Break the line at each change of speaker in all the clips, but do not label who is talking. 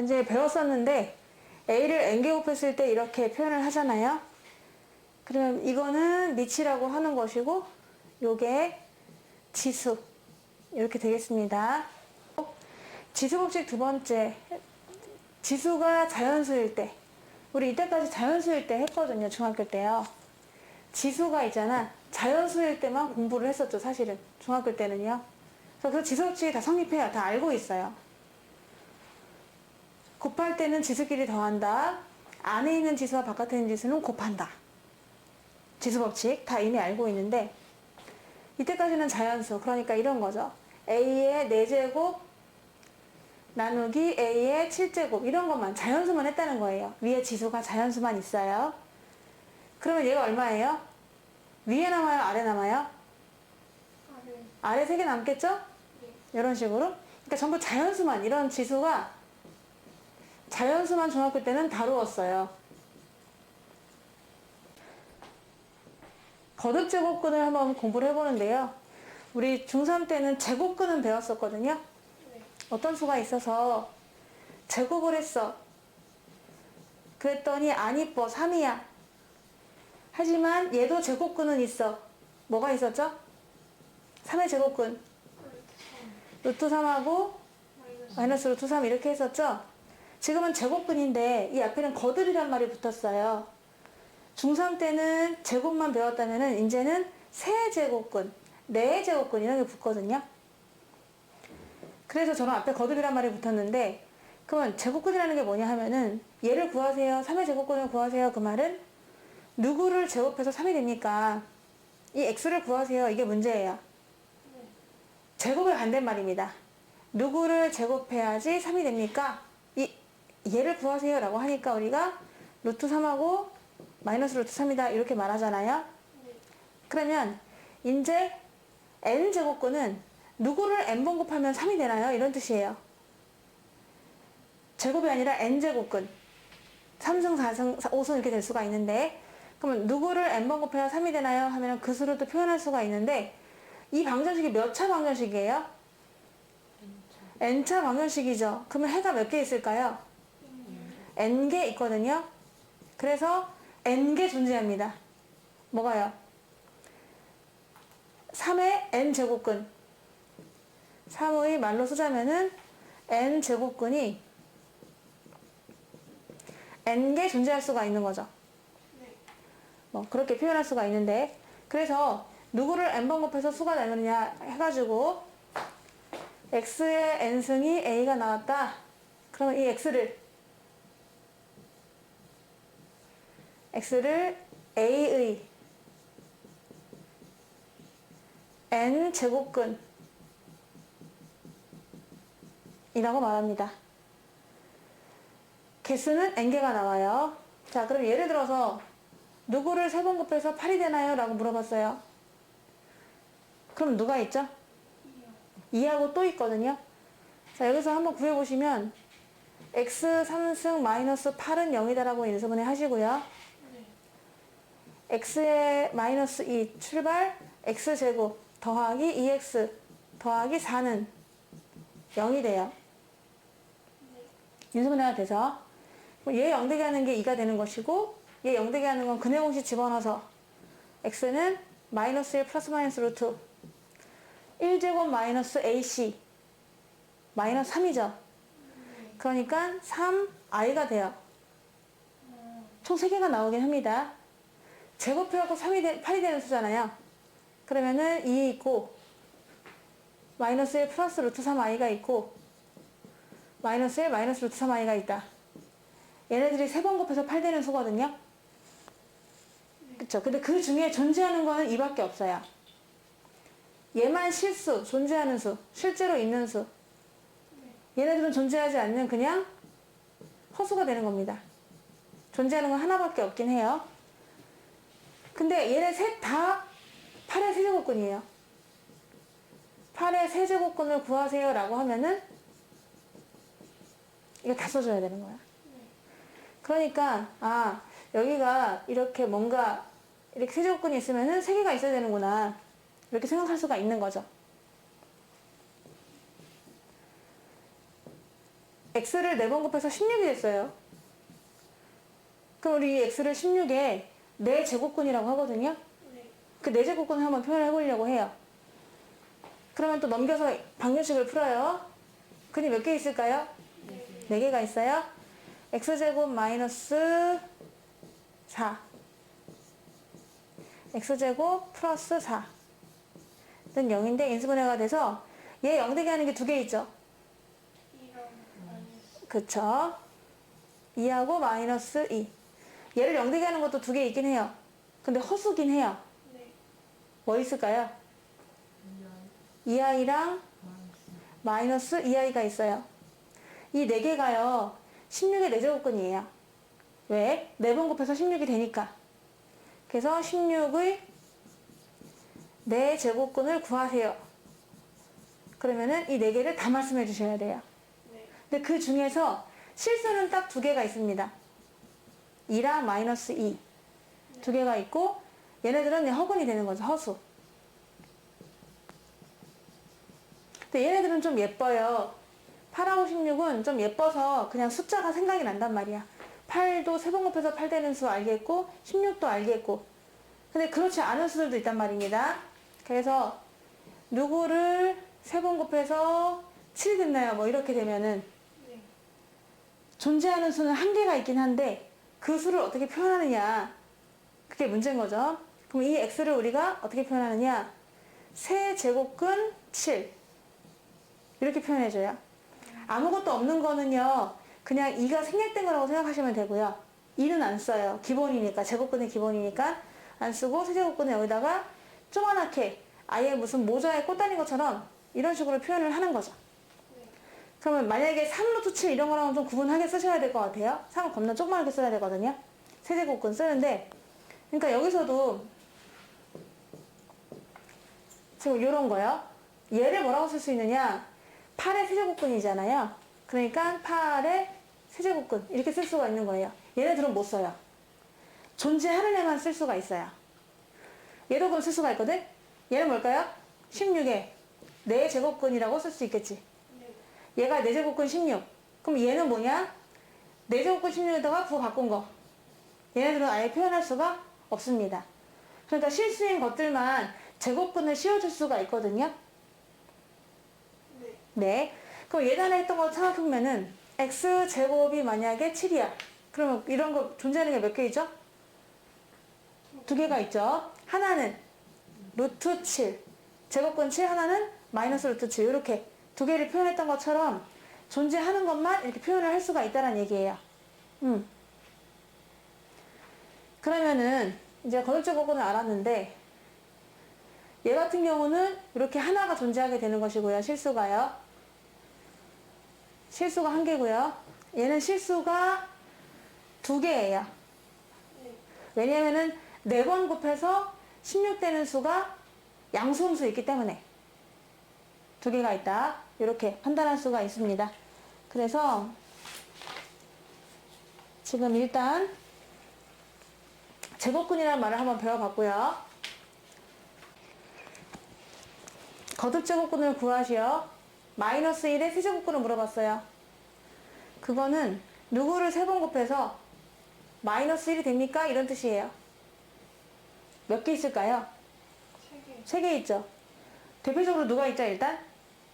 이제 배웠었는데 A를 n제곱했을 때 이렇게 표현을 하잖아요. 그럼 이거는 미치라고 하는 것이고 요게 지수 이렇게 되겠습니다. 지수법칙 두 번째, 지수가 자연수일 때, 우리 이때까지 자연수일 때 했거든요. 중학교 때요. 지수가 있잖아. 자연수일 때만 공부를 했었죠. 사실은 중학교 때는요. 그래서 그 지수법칙이 다 성립해요. 다 알고 있어요. 곱할 때는 지수끼리 더한다. 안에 있는 지수와 바깥에 있는 지수는 곱한다. 지수법칙 다 이미 알고 있는데 이때까지는 자연수, 그러니까 이런 거죠. A의 4제곱 나누기 A의 7제곱 이런 것만, 자연수만 했다는 거예요. 위에 지수가 자연수만 있어요. 그러면 얘가 얼마예요? 위에 남아요? 아래 남아요? 아래 3개 남겠죠? 이런 식으로. 그러니까 전부 자연수만, 이런 지수가 자연수만 중학교 때는 다루었어요. 거듭제곱근을 한번 공부를 해보는데요. 우리 중3 때는 제곱근은 배웠었거든요. 어떤 수가 있어서 제곱을 했어. 그랬더니 안 이뻐. 3이야. 하지만 얘도 제곱근은 있어. 뭐가 있었죠? 3의 제곱근. 루트 3하고 마이너스 루트 3 이렇게 했었죠? 지금은 제곱근인데 이 앞에는 거듭이란 말이 붙었어요. 중3 때는 제곱만 배웠다면은 이제는 세제곱근, 네제곱근 이런 게 붙거든요. 그래서 저는 앞에 거듭이란 말이 붙었는데, 그러면 제곱근이라는 게 뭐냐 하면은 얘를 구하세요. 3의 제곱근을 구하세요. 그 말은 누구를 제곱해서 3이 됩니까? 이 x를 구하세요. 이게 문제예요. 제곱의 반대말입니다. 누구를 제곱해야지 3이 됩니까? 얘를 구하세요 라고 하니까 우리가 루트 3하고 마이너스 루트 3이다 이렇게 말하잖아요. 그러면 이제 n제곱근은 누구를 n번 곱하면 3이 되나요? 이런 뜻이에요. 제곱이 아니라 n제곱근 3승, 4승, 5승 이렇게 될 수가 있는데, 그러면 누구를 n번 곱해야 3이 되나요? 하면 그 수를 또 표현할 수가 있는데, 이 방정식이 몇 차 방정식이에요? n차 방정식이죠. 그러면 해가 몇 개 있을까요? n개 있거든요. 그래서 n개 존재합니다. 뭐가요? 3의 n제곱근. 3의 말로 쓰자면은 n제곱근이 n개 존재할 수가 있는 거죠. 뭐 그렇게 표현할 수가 있는데, 그래서 누구를 n번 곱해서 수가 되느냐 해가지고 x의 n승이 a가 나왔다. 그러면 이 x를 a의 n제곱근 이라고 말합니다. 개수는 n개가 나와요. 자, 그럼 예를 들어서 누구를 3번 곱해서 8이 되나요? 라고 물어봤어요. 그럼 누가 있죠? 2하고 또 있거든요. 자, 여기서 한번 구해보시면 x 3승 마이너스 8은 0이다 라고 인수분해 하시고요. x의 마이너스 2 출발 x제곱 더하기 2x 더하기 4는 0이 돼요. 인수분해가 돼서 얘 0되게 하는 게 2가 되는 것이고, 얘 0되게 하는 건 근해 공식 집어넣어서 x는 마이너스 1 플러스 마이너스 루트 1제곱 마이너스 ac 마이너스 3이죠. 그러니까 3i가 돼요. 총 3개가 나오긴 합니다. 제곱해갖고 8이 되는 수잖아요. 그러면은 2 있고 마이너스 1 플러스 루트 3i가 있고 마이너스 1 마이너스 루트 3i가 있다. 얘네들이 3번 곱해서 8 되는 수거든요. 그쵸? 근데 그 중에 존재하는 거는 2밖에 없어요. 얘만 실수, 존재하는 수, 실제로 있는 수. 얘네들은 존재하지 않는 그냥 허수가 되는 겁니다. 존재하는 건 하나밖에 없긴 해요. 근데 얘네 셋 다 8의 세제곱근이에요. 8의 세제곱근을 구하세요 라고 하면은 이거 다 써줘야 되는 거야. 그러니까 여기가 이렇게 뭔가 이렇게 세제곱근이 있으면은 3개가 있어야 되는구나 이렇게 생각할 수가 있는 거죠. x를 4번 곱해서 16이 됐어요. 그럼 우리 이 x를 16에 4제곱근이라고 하거든요.
네.
그 4제곱근을 한번 표현해 보려고 해요. 그러면 또 넘겨서 방정식을 풀어요. 근이 몇 개 있을까요? 4개가 있어요. x제곱 마이너스 4 x제곱 플러스 4는 0인데 인수분해가 돼서 얘 0되게 하는 게 2개 있죠.
2랑 마이너스.
그쵸? 2하고 마이너스 2. 얘를 0되게 하는 것도 2개 있긴 해요. 근데 허수긴 해요.
네.
뭐 있을까요? 2i랑 마이너스 2i가 있어요. 이 4개가요. 16의 4제곱근이에요. 왜? 4번 곱해서 16이 되니까. 그래서 16의 4제곱근을 구하세요. 그러면은 이 4개를 다 말씀해 주셔야 돼요.
네.
근데 그 중에서 실수는 딱 2개가 있습니다. 2랑 마이너스 2. 2개가 있고 얘네들은 그냥 허근이 되는 거죠. 허수. 근데 얘네들은 좀 예뻐요. 8하고 16은 좀 예뻐서 그냥 숫자가 생각이 난단 말이야. 8도 3번 곱해서 8 되는 수 알겠고 16도 알겠고. 근데 그렇지 않은 수들도 있단 말입니다. 그래서 누구를 3번 곱해서 7 됐나요? 뭐 이렇게 되면은
네.
존재하는 수는 한 개가 있긴 한데 그 수를 어떻게 표현하느냐. 그게 문제인 거죠. 그럼 이 x를 우리가 어떻게 표현하느냐. 세제곱근 7 이렇게 표현해줘요. 아무것도 없는 거는요. 그냥 2가 생략된 거라고 생각하시면 되고요. 2는 안 써요. 기본이니까. 제곱근의 기본이니까 안 쓰고 세제곱근을 여기다가 조그맣게 아예 무슨 모자에 꽂 다닌 것처럼 이런 식으로 표현을 하는 거죠.
네.
그러면 만약에 3루트 7 이런 거랑은 좀 구분하게 쓰셔야 될 것 같아요. 3은 겁나 조그맣게 써야 되거든요. 세제곱근 쓰는데 그러니까 여기서도 지금 이런 거요. 얘를 뭐라고 쓸 수 있느냐. 8의 세제곱근이잖아요. 그러니까 8의 세제곱근 이렇게 쓸 수가 있는 거예요. 얘네들은 못 써요. 존재하는 애만 쓸 수가 있어요. 얘도 그럼 쓸 수가 있거든. 얘는 뭘까요? 16에 4제곱근이라고 쓸 수 있겠지.
네.
얘가 4제곱근 16. 그럼 얘는 뭐냐? 4제곱근 16에다가 부호 바꾼 거. 얘네들은 아예 표현할 수가 없습니다. 그러니까 실수인 것들만 제곱근을 씌워줄 수가 있거든요.
네.
네. 그럼 예전에 했던 거 생각해보면은 x제곱이 만약에 7이야. 그러면 이런 거 존재하는 게 몇 개 있죠? 2개가 있죠. 하나는 루트 7. 제곱근 7 하나는 마이너스 루트 7. 이렇게 2개를 표현했던 것처럼 존재하는 것만 이렇게 표현을 할 수가 있다는 얘기예요. 그러면은 이제 거듭제곱근을 알았는데 얘 같은 경우는 이렇게 하나가 존재하게 되는 것이고요. 실수가요. 실수가 1개고요. 얘는 실수가 2개예요.
네.
왜냐면은 4번 곱해서 16 되는 수가 양수음수 있기 때문에 2개가 있다. 이렇게 판단할 수가 있습니다. 그래서 지금 일단 제곱근이라는 말을 한번 배워봤고요. 거듭제곱근을 구하시오. 마이너스 1의 세제곱근을 물어봤어요. 그거는 누구를 3번 곱해서 마이너스 1이 됩니까? 이런 뜻이에요. 몇 개 있을까요?
3개.
3개 있죠. 대표적으로 누가 있죠, 일단?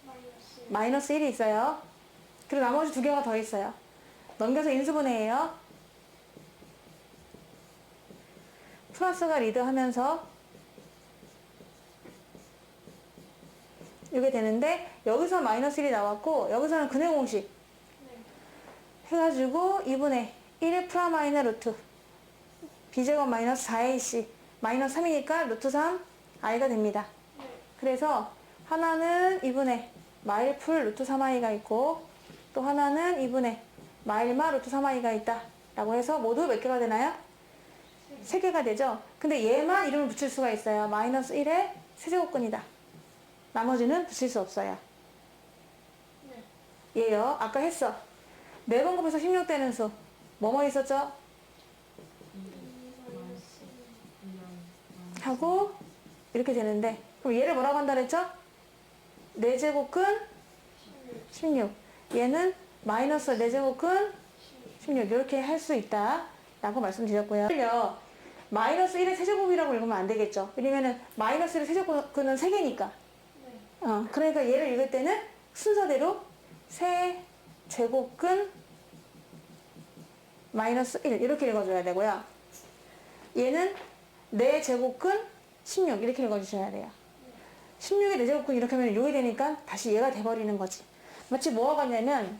마이너스.
마이너스 1이 있어요. 그리고 나머지 2개가 더 있어요. 넘겨서 인수분해해요. 플러스가 리드하면서 이게 되는데 여기서 마이너스 1이 나왔고 여기서는 근의 공식
네.
해가지고 2분의 1의 프라마이너 루트 b제곱 마이너스 4ac 마이너스 3이니까 루트 3 i가 됩니다.
네.
그래서 하나는 2분의 마일풀 루트 3i가 있고 또 하나는 2분의 마일마 루트 3i가 있다 라고 해서 모두 몇 개가 되나요? 3개가 되죠. 근데 얘만 이름을 붙일 수가 있어요. 마이너스 1의 세제곱근이다. 나머지는 붙일 수 없어요.
네.
얘요. 아까 했어. 4번 곱해서 16 되는 수. 뭐뭐 있었죠? 하고 이렇게 되는데 그럼 얘를 뭐라고 한다 그랬죠? 4제곱근 16. 얘는 마이너스 4제곱근 16 이렇게 할 수 있다 라고 말씀드렸고요. 마이너스 1의 세제곱이라고 읽으면 안 되겠죠. 왜냐면은 마이너스 1의 세제곱근은 3개니까.
네.
그러니까 얘를 읽을 때는 순서대로 세제곱근 마이너스 1 이렇게 읽어줘야 되고요. 얘는 4제곱근 16 이렇게 읽어주셔야 돼요. 16의 4제곱근 이렇게 하면 6이 되니까 다시 얘가 돼버리는 거지. 마치 뭐가 같냐면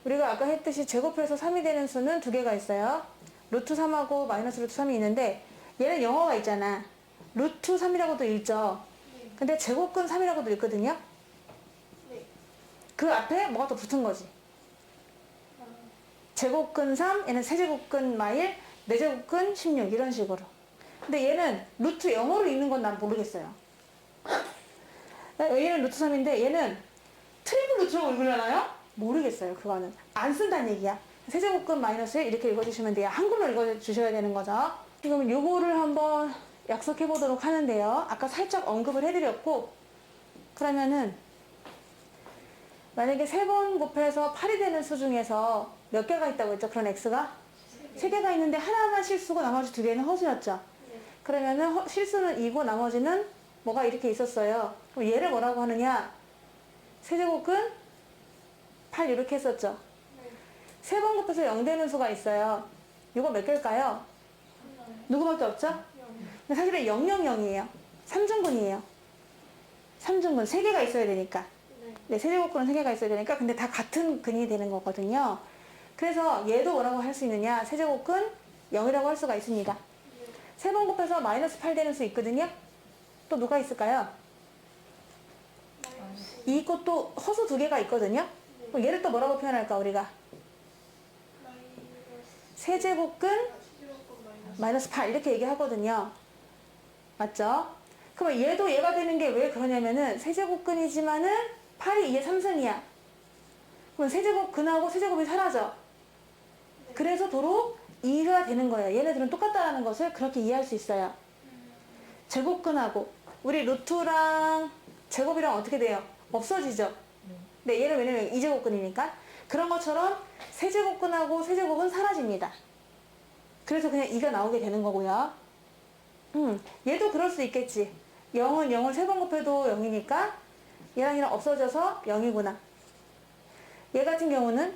우리가 아까 했듯이 제곱해서 3이 되는 수는 두 개가 있어요. 루트 3하고 마이너스 루트 3이 있는데 얘는 영어가 있잖아. 루트 3이라고도 읽죠.
네.
근데 제곱근 3이라고도 읽거든요.
네.
그 앞에 뭐가 또 붙은 거지.
아,
제곱근 3, 얘는 세제곱근 마일, 4제곱근 16 이런 식으로. 근데 얘는 루트 영어로 읽는 건 난 모르겠어요. 얘는 루트 3인데 얘는 트리플 루트라고 읽으려나요? 모르겠어요. 그거는 안 쓴다는 얘기야. 세제곱근 마이너스 1 이렇게 읽어주시면 돼요. 한글로 읽어주셔야 되는 거죠. 지금 요거를 한번 약속해 보도록 하는데요. 아까 살짝 언급을 해드렸고, 그러면은 만약에 3번 곱해서 8이 되는 수 중에서 몇 개가 있다고 했죠? 그런 x가? 3개가 있는데 하나만 실수고 나머지 2개는 허수였죠?
네.
그러면은 실수는 2고 나머지는 뭐가 이렇게 있었어요. 그럼 얘를 뭐라고 하느냐? 세제곱근 8 이렇게 했었죠?
네.
3번 곱해서 0 되는 수가 있어요. 이거 몇 개일까요?
하나.
누구밖에 없죠?
0.
근데 사실은 000이에요. 3중근이에요. 3중근 3개가 있어야 되니까.
네.
네, 세제곱근은 3개가 있어야 되니까. 근데 다 같은 근이 되는 거거든요. 그래서 얘도 뭐라고 할 수 있느냐? 세제곱근 0이라고 할 수가 있습니다.
네.
3번 곱해서 마이너스 8 되는 수 있거든요. 또 누가 있을까요?
마이너스.
이 있고 또 허수 2개가 있거든요. 그럼 얘를 또 뭐라고 표현할까 우리가?
마이너스.
세제곱근
세제곱근 마이너스.
마이너스 8 이렇게 얘기하거든요. 맞죠? 그럼 얘도 얘가 되는 게 왜 그러냐면은 세제곱근이지만은 8이 2의 3승이야. 그럼 세제곱근하고 세제곱이 사라져.
네.
그래서 도로 2가 되는 거예요. 얘네들은 똑같다라는 것을 그렇게 이해할 수 있어요. 제곱근하고 우리 루트랑 제곱이랑 어떻게 돼요? 없어지죠? 네, 얘는 왜냐면 2제곱근이니까. 그런 것처럼 세제곱근하고 세제곱은 사라집니다. 그래서 그냥 2가 나오게 되는 거고요. 얘도 그럴 수 있겠지. 0은 0을 3번 곱해도 0이니까 얘랑 얘랑 없어져서 0이구나. 얘 같은 경우는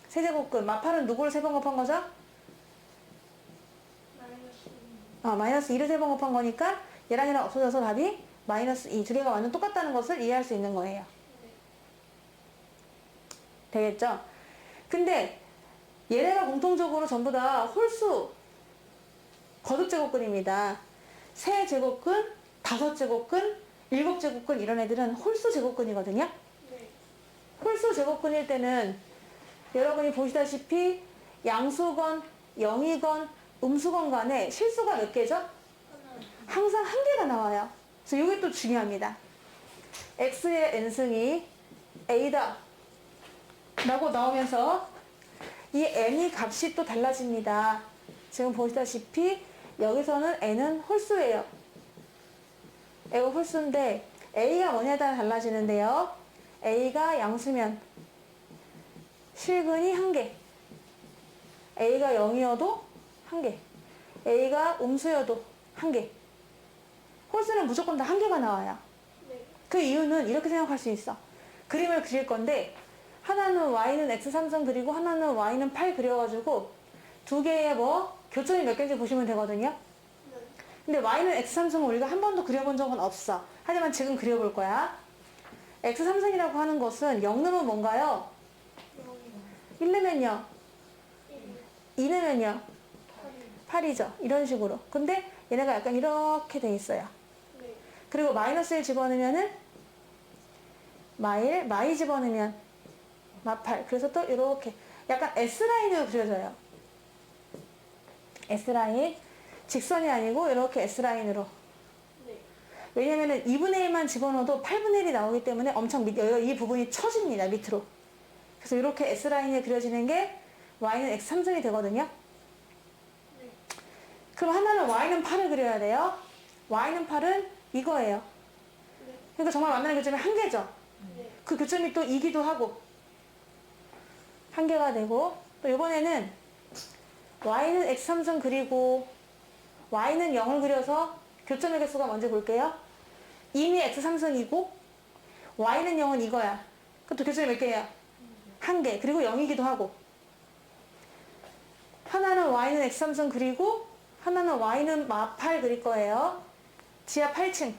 세제곱근, 마팔은 누구를 3번 곱한 거죠?
마이너스.
마이너스 2를 3번 곱한 거니까 얘랑 얘랑 없어져서 답이 마이너스 2. 두 개가 완전 똑같다는 것을 이해할 수 있는 거예요.
네.
되겠죠? 근데 얘네가 공통적으로 전부 다 홀수 거듭제곱근입니다. 세제곱근, 5제곱근, 7제곱근 이런 애들은 홀수 제곱근이거든요.
네.
홀수 제곱근일 때는 여러분이 보시다시피 양수건, 영이건, 음수건 간에 실수가 몇 개죠?
하나.
항상 한 개가 나와요. 그래서 이게 또 중요합니다. x의 n승이 a다 라고 나오면서 이 n이 값이 또 달라집니다. 지금 보시다시피 여기서는 n은 홀수예요. a가 홀수인데 a가 뭐냐에 따라 달라지는데요. a가 양수면 실근이 1개, a가 0이어도 1개, a가 음수여도 1개. 홀수는 무조건 다 1개가 나와요.
네.
그 이유는 이렇게 생각할 수 있어. 그림을 그릴 건데 하나는 y는 x3선 그리고 하나는 y는 8 그려가지고 두 개의 교점이 몇 개인지 보시면 되거든요.
네.
근데 y는 x3선을 우리가 한 번도 그려본 적은 없어. 하지만 지금 그려볼 거야. x3선이라고 하는 것은 0 넣으면 뭔가요? 1 넣으면요? 2 넣으면요? 8이죠. 이런 식으로. 근데 얘네가 약간 이렇게 돼 있어요.
네.
그리고 마이너스 1 집어넣으면은 마이 집어넣으면 마8. 그래서 또 이렇게 약간 S라인으로 그려져요. S라인. 직선이 아니고 이렇게 S라인으로.
네.
왜냐면은 2분의 1만 집어넣어도 8분의 1이 나오기 때문에 엄청 이 부분이 처집니다. 밑으로. 그래서 이렇게 S라인이 그려지는 게 Y는 X3승이 되거든요.
네.
그럼 하나는 Y는 8을 그려야 돼요. Y는 8은 이거예요.
네.
그러니까 정말 만나는 교점이 한 개죠.
네.
그 교점이 또 2기도 하고 한 개가 되고, 또 이번에는 y는 x3승 그리고 y는 0을 그려서 교점의 개수가 먼저 볼게요. 이미 x3승이고 y는 0은 이거야. 그럼 또 교점이 몇 개예요? 한 개. 그리고 0이기도 하고. 하나는 y는 x3승 그리고 하나는 y는 마8 그릴 거예요. 지하 8층.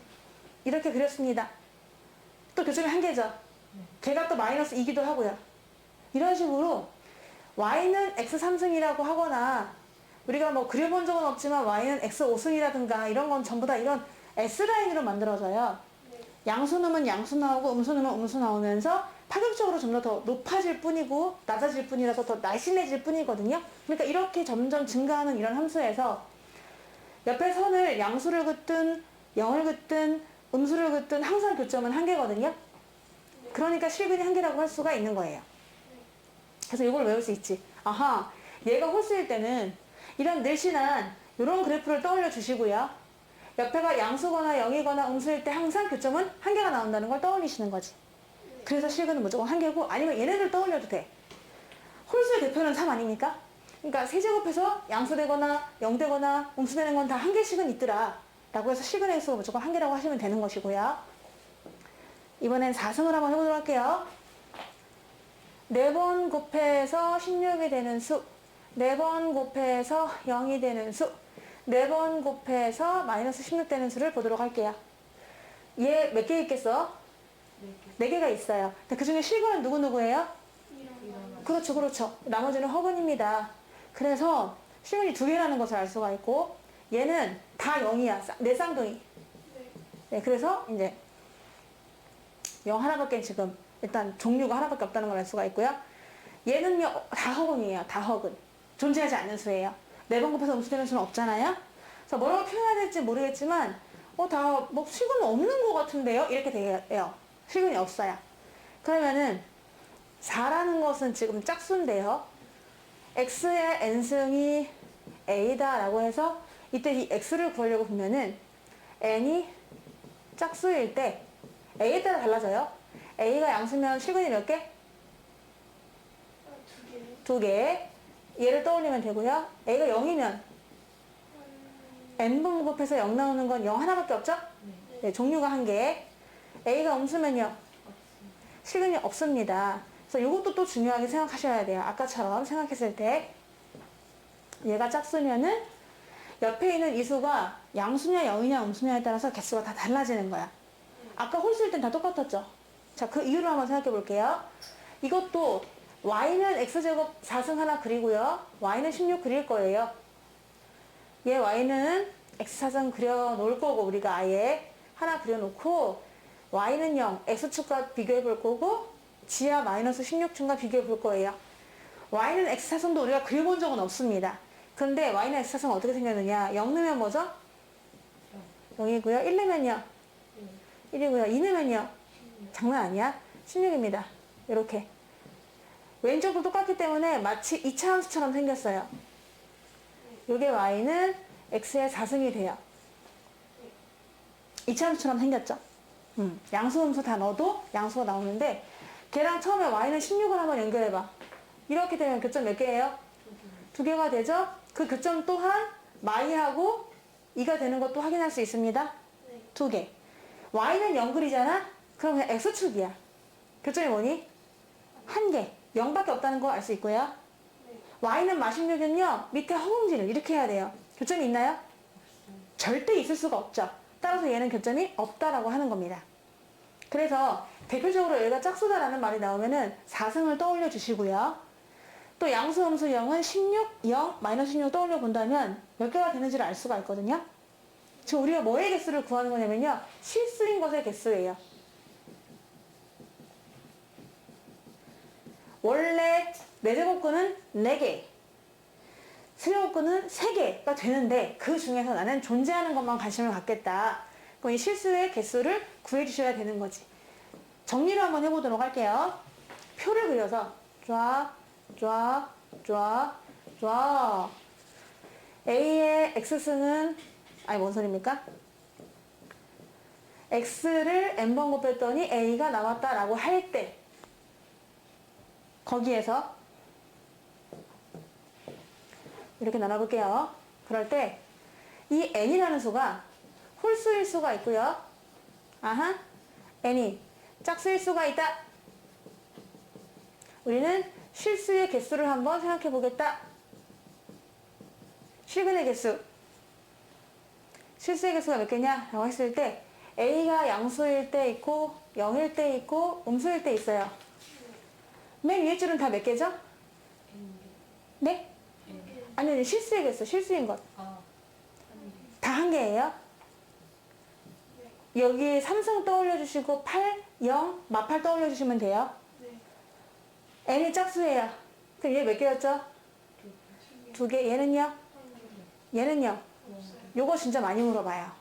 이렇게 그렸습니다. 또 교점이 한 개죠. 걔가 또 마이너스 2기도 하고요. 이런 식으로 y는 x3승이라고 하거나 우리가 뭐 그려본 적은 없지만 y는 x5승이라든가 이런 건 전부 다 이런 S라인으로 만들어져요. 양수 넣으면 양수 나오고 음수 넣으면 음수 나오면서 파격적으로 좀 더 높아질 뿐이고 낮아질 뿐이라서 더 날씬해질 뿐이거든요. 그러니까 이렇게 점점 증가하는 이런 함수에서 옆에 선을 양수를 긋든 0을 긋든 음수를 긋든 항상 교점은 한 개거든요. 그러니까 실근이 한 개라고 할 수가 있는 거예요. 그래서 이걸 외울 수 있지. 아하, 얘가 홀수일 때는 이런 늘씬한 이런 그래프를 떠올려 주시고요. 옆에가 양수거나 0이거나 음수일 때 항상 교점은 한 개가 나온다는 걸 떠올리시는 거지. 그래서 실근은 무조건 한 개고, 아니면 얘네들 떠올려도 돼. 홀수의 대표는 3 아닙니까? 그러니까 세제곱해서 양수되거나 0되거나 음수되는 건 다 한 개씩은 있더라 라고 해서 실근의 개수가 무조건 한 개라고 하시면 되는 것이고요. 이번엔 4승을 한번 해보도록 할게요. 4번 곱해서 16이 되는 수, 4번 곱해서 0이 되는 수, 4번 곱해서 마이너스 16 되는 수를 보도록 할게요. 얘 몇 개 있겠어? 4개가 있어요. 그 중에 실근은 누구누구예요? 그렇죠, 그렇죠. 나머지는 허근입니다. 그래서 실근이 2개라는 것을 알 수가 있고, 얘는 다 0이야. 내 쌍둥이. 네, 그래서 이제 0 하나밖에 지금 일단 종류가 하나밖에 없다는 걸 알 수가 있고요. 얘는요, 다 허근이에요. 다 허근. 존재하지 않는 수예요. 4번 곱해서 음수되는 수는 없잖아요. 그래서 뭐라고 표현해야 될지 모르겠지만, 뭐 실근은 없는 것 같은데요? 이렇게 돼요. 실근이 없어요. 그러면은 4라는 것은 지금 짝수인데요. x의 n승이 a다 라고 해서 이때 이 x를 구하려고 보면은 n이 짝수일 때 a에 따라 달라져요. a가 양수면 실근이 몇 개? 2개. 얘를 떠올리면 되고요. a가 0이면 n번 곱해서 0 나오는 건 0 하나밖에 없죠? 네, 종류가 한 개. a가 음수면요? 실근이 없습니다. 그래서 이것도 또 중요하게 생각하셔야 돼요. 아까처럼 생각했을 때 얘가 짝수면은 옆에 있는 이 수가 양수냐 0이냐 음수냐에 따라서 개수가 다 달라지는 거야. 아까 홀수일 땐 다 똑같았죠? 자, 그 이유를 한번 생각해 볼게요. 이것도 y는 x제곱 4승 하나 그리고요. y는 16 그릴 거예요. 얘 y는 x4승 그려 놓을 거고, 우리가 아예 하나 그려 놓고 y는 0, x축과 비교해 볼 거고 지하 마이너스 16층과 비교해 볼 거예요. y는 x4승도 우리가 그려본 적은 없습니다. 그런데 y는 x4승 어떻게 생겼느냐? 0 넣으면 뭐죠? 0이고요. 1 넣으면요? 1이고요. 2 넣으면요? 장난 아니야? 16입니다. 이렇게. 왼쪽도 똑같기 때문에 마치 2차 함수처럼 생겼어요. 요게 y는 x의 4승이 돼요. 2차 함수처럼 생겼죠? 양수, 음수 다 넣어도 양수가 나오는데 걔랑 처음에 y는 16을 한번 연결해봐. 이렇게 되면 교점 몇 개예요? 2개가 되죠? 그 교점 또한 마이하고 2가 되는 것도 확인할 수 있습니다. 2개. y는 0 그리잖아? 그럼 그냥 x축이야. 교점이 뭐니? 1개. 0밖에 없다는 거 알 수 있고요. y는 마16은요, 밑에 허공지를 이렇게 해야 돼요. 교점이 있나요? 절대 있을 수가 없죠. 따라서 얘는 교점이 없다라고 하는 겁니다. 그래서 대표적으로 얘가 짝수다라는 말이 나오면은 4승을 떠올려 주시고요. 또 양수, 음수 0은 16, 0, 마이너스 16 떠올려 본다면 몇 개가 되는지를 알 수가 있거든요. 지금 우리가 뭐의 개수를 구하는 거냐면요, 실수인 것의 개수예요. 원래 4제곱근은 4개, 세제곱근은 3개가 되는데 그 중에서 나는 존재하는 것만 관심을 갖겠다. 그럼 이 실수의 개수를 구해 주셔야 되는 거지. 정리를 한번 해보도록 할게요. 표를 그려서 쫙, 쫙, 쫙, 쫙. A의 x승은, 아니 뭔 소리입니까? x를 n번 곱했더니 a가 나왔다라고 할 때 거기에서 이렇게 나눠볼게요. 그럴 때 이 n이라는 수가 홀수일 수가 있고요. 아하, n이 짝수일 수가 있다. 우리는 실수의 개수를 한번 생각해 보겠다. 실근의 개수. 실수의 개수가 몇 개냐? 라고 했을 때 a가 양수일 때 있고 0일 때 있고 음수일 때 있어요. 맨 위에 줄은 다 몇 개죠? 네? 아니, 실수의 개수, 실수인 것. 다 한 개예요. 여기 삼성 떠올려 주시고 8, 0, 마팔 떠올려 주시면 돼요. n이 짝수예요. 그럼 얘 몇 개였죠? 2개. 얘는요? 얘는요? 요거 진짜 많이 물어봐요.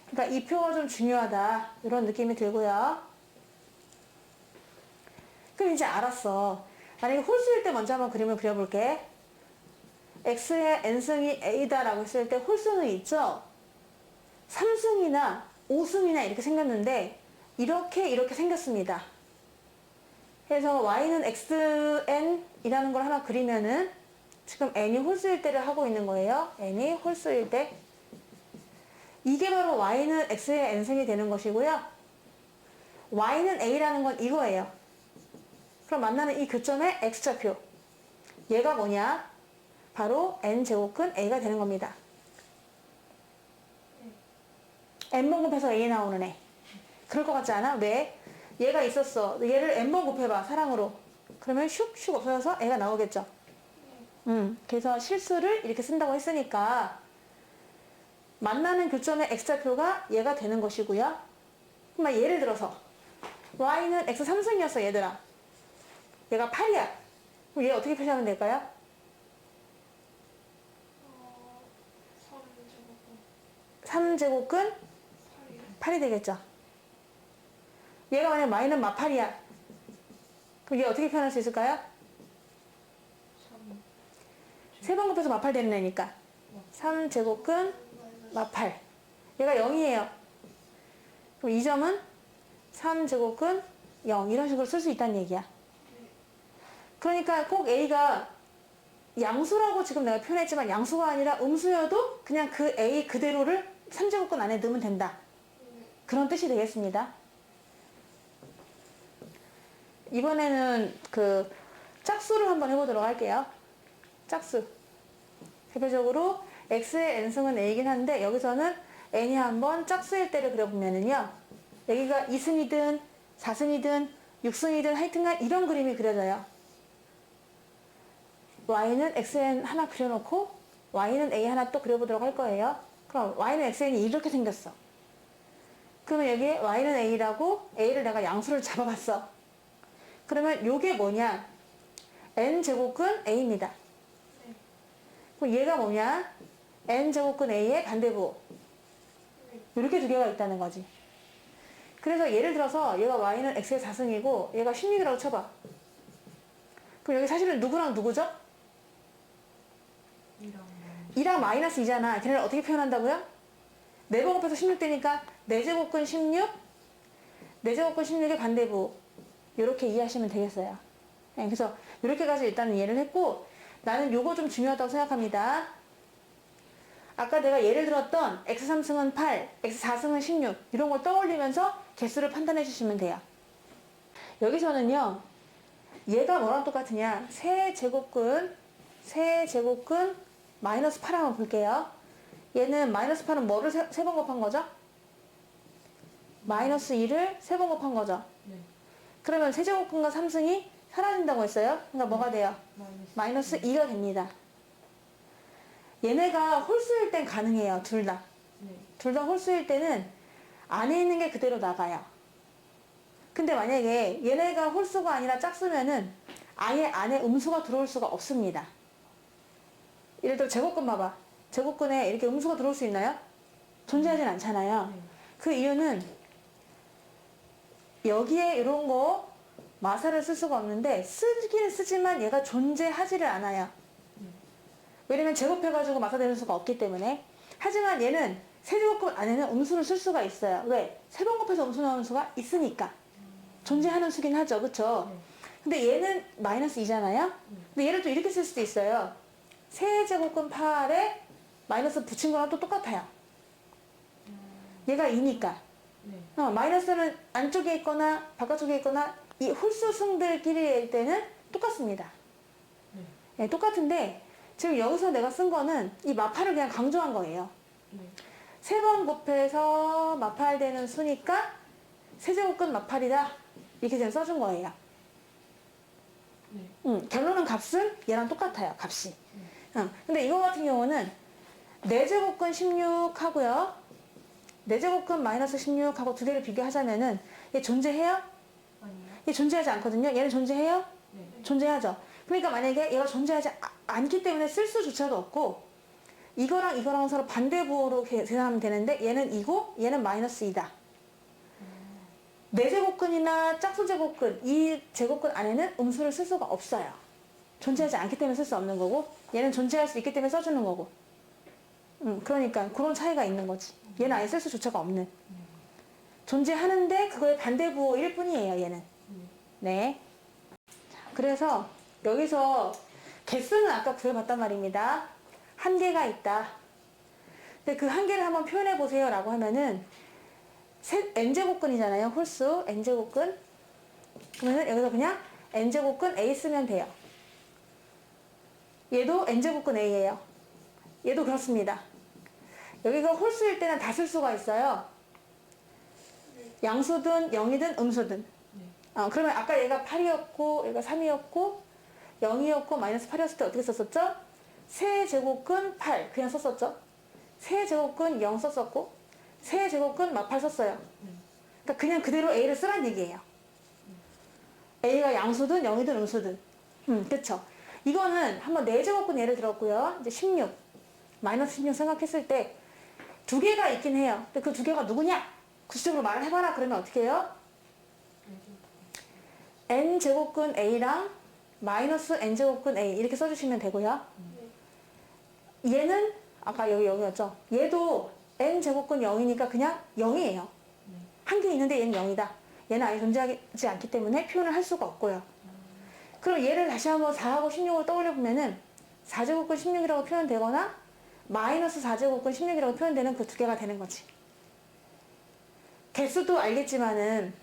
그러니까 이 표가 좀 중요하다. 이런 느낌이 들고요. 그럼 이제 알았어. 만약에 홀수일 때 먼저 한번 그림을 그려볼게. x의 n승이 a다라고 했을 때 홀수는 있죠? 3승이나 5승이나 이렇게 생겼는데 이렇게 생겼습니다. 그래서 y는 xn이라는 걸 하나 그리면은 지금 n이 홀수일 때를 하고 있는 거예요. n이 홀수일 때. 이게 바로 y는 x의 n승이 되는 것이고요. y는 a라는 건 이거예요. 그럼 만나는 이 교점의 x좌표. 얘가 뭐냐? 바로 n제곱근 a가 되는 겁니다. n번 곱해서 a 나오는 애. 그럴 것 같지 않아? 왜? 얘가 있었어. 얘를 n번 곱해봐. 사랑으로. 그러면 슉슉 없어져서 애가 나오겠죠. 그래서 실수를 이렇게 쓴다고 했으니까 만나는 교점의 x좌표가 얘가 되는 것이고요. 그럼 예를 들어서 y는 x 3승이었어 얘들아. 얘가 8이야. 그럼 얘 어떻게 표시하면 될까요? 3제곱근 8이 되겠죠. 얘가 만약 y는 마팔이야. 그럼 얘 어떻게 표현할 수 있을까요? 3번 곱해서 마팔 되는 애니까 3제곱근 마팔. 얘가 0이에요. 그럼 이 점은 3제곱근 0 이런 식으로 쓸 수 있다는 얘기야. 그러니까 꼭 a가 양수라고 지금 내가 표현했지만 양수가 아니라 음수여도 그냥 그 a 그대로를 3제곱근 안에 넣으면 된다. 그런 뜻이 되겠습니다. 이번에는 그 짝수를 한번 해보도록 할게요. 짝수. 대표적으로 x의 n승은 a이긴 한데 여기서는 n이 한번 짝수일 때를 그려보면은요. 여기가 2승이든 4승이든 6승이든 하여튼간 이런 그림이 그려져요. y는 xn 하나 그려놓고 y는 a 하나 또 그려보도록 할 거예요. 그럼 y는 xn이 이렇게 생겼어. 그러면 여기에 y는 a라고 a를 내가 양수를 잡아봤어. 그러면 요게 뭐냐? n제곱근 a입니다. 그럼 얘가 뭐냐? n제곱근 a의 반대부. 이렇게 두 개가 있다는 거지. 그래서 예를 들어서 얘가 y는 x의 4승이고 얘가 16이라고 쳐봐. 그럼 여기 사실은 누구랑 누구죠? 2랑 마이너스 2잖아. 걔네를 어떻게 표현한다고요? 4번 곱해서 16 되니까 4제곱근 16, 4제곱근 16의 반대부. 이렇게 이해하시면 되겠어요. 네, 그래서 이렇게까지 일단은 이해를 했고 나는 요거 좀 중요하다고 생각합니다. 아까 내가 예를 들었던 x3승은 8, x4승은 16 이런 걸 떠올리면서 개수를 판단해 주시면 돼요. 여기서는요. 얘가 뭐랑 똑같으냐? 세제곱근 마이너스 8 한번 볼게요. 얘는 마이너스 8은 뭐를 세 번 곱한 거죠? 마이너스 2를 3번 곱한 거죠.
네.
그러면 세제곱근과 3승이 사라진다고 했어요. 그러니까 뭐가 돼요? 마이너스 2가 됩니다. 얘네가 홀수일 땐 가능해요. 둘 다.
네.
둘 다 홀수일 때는 안에 있는 게 그대로 나가요. 근데 만약에 얘네가 홀수가 아니라 짝수면은 아예 안에 음수가 들어올 수가 없습니다. 예를 들어 제곱근 봐봐. 제곱근에 이렇게 음수가 들어올 수 있나요? 존재하진 않잖아요.
네.
그 이유는 여기에 이런 거 마사를 쓸 수가 없는데 쓰긴 쓰지만 얘가 존재하지를 않아요. 왜냐면 제곱해가지고 마사되는 수가 없기 때문에. 하지만 얘는 세제곱근 안에는 음수를 쓸 수가 있어요. 왜? 세 번 곱해서 음수 나오는 수가 있으니까. 존재하는 수긴 하죠. 그쵸?
네.
근데 얘는 마이너스 2잖아요? 근데 얘를 또 이렇게 쓸 수도 있어요. 세제곱근 8에 마이너스 붙인 거랑 또 똑같아요. 얘가 2니까.
네.
마이너스는 안쪽에 있거나 바깥쪽에 있거나 이 홀수 승들끼리일 때는 똑같습니다.
네.
네, 똑같은데 지금 여기서 내가 쓴 거는 이 마팔을 그냥 강조한 거예요.
네.
3번 곱해서 마팔되는 수니까 세제곱근 마팔이다. 이렇게 그냥 써준 거예요.
네.
결론은 값은 얘랑 똑같아요. 값이. 근데 이거 같은 경우는 4제곱근 16 하고요. 4제곱근 마이너스 16하고 두 개를 비교하자면은 얘 존재해요?
아니요.
얘 존재하지 않거든요. 얘는 존재해요?
네.
존재하죠. 그러니까 만약에 얘가 존재하지 않기 때문에 쓸 수조차도 없고 이거랑 서로 반대 부호로 계산하면 되는데 얘는 2고 얘는 마이너스 2다. 4제곱근이나 짝수제곱근 이 제곱근 안에는 음수를 쓸 수가 없어요. 존재하지 않기 때문에 쓸 수 없는 거고 얘는 존재할 수 있기 때문에 써주는 거고 그러니까 그런 차이가 있는 거지. 얘는 아예 쓸 수조차가 없는. 존재하는데 그거의 반대 부호일 뿐이에요. 얘는. 네. 그래서 여기서 개수는 아까 구해봤단 말입니다. 한 개가 있다. 근데 그 한 개를 한번 표현해 보세요 라고 하면은 n제곱근이잖아요. 홀수 n제곱근. 그러면 여기서 그냥 n제곱근 a 쓰면 돼요. 얘도 n제곱근 a예요. 얘도 그렇습니다. 여기가 홀수일 때는 다 쓸 수가 있어요. 양수든 0이든 음수든. 그러면 아까 얘가 8이었고 얘가 3이었고 0이었고 마이너스 8이었을 때 어떻게 썼었죠? 세제곱근 8 그냥 썼었죠. 세제곱근 0 썼었고 세제곱근 마팔 썼어요. 그러니까 그냥 그대로 A를 쓰란 얘기예요. A가 양수든 0이든 음수든. 그쵸? 이거는 한번 4제곱근 예를 들었고요. 이제 16 마이너스 16 생각했을 때 두 개가 있긴 해요. 근데 그 두 개가 누구냐? 구체적으로 말을 해봐라. 그러면 어떻게 해요? n제곱근 A랑 마이너스 n제곱근 A 이렇게 써주시면 되고요. 얘는 아까 여기였죠. 얘도 n제곱근 0이니까 그냥 0이에요. 한 개 있는데 얘는 0이다. 얘는 아예 존재하지 않기 때문에 표현을 할 수가 없고요. 그럼 얘를 다시 한번 4하고 16을 떠올려 보면은 4제곱근 16이라고 표현되거나 마이너스 4제곱근 16이라고 표현되는 그 두 개가 되는 거지. 개수도 알겠지만은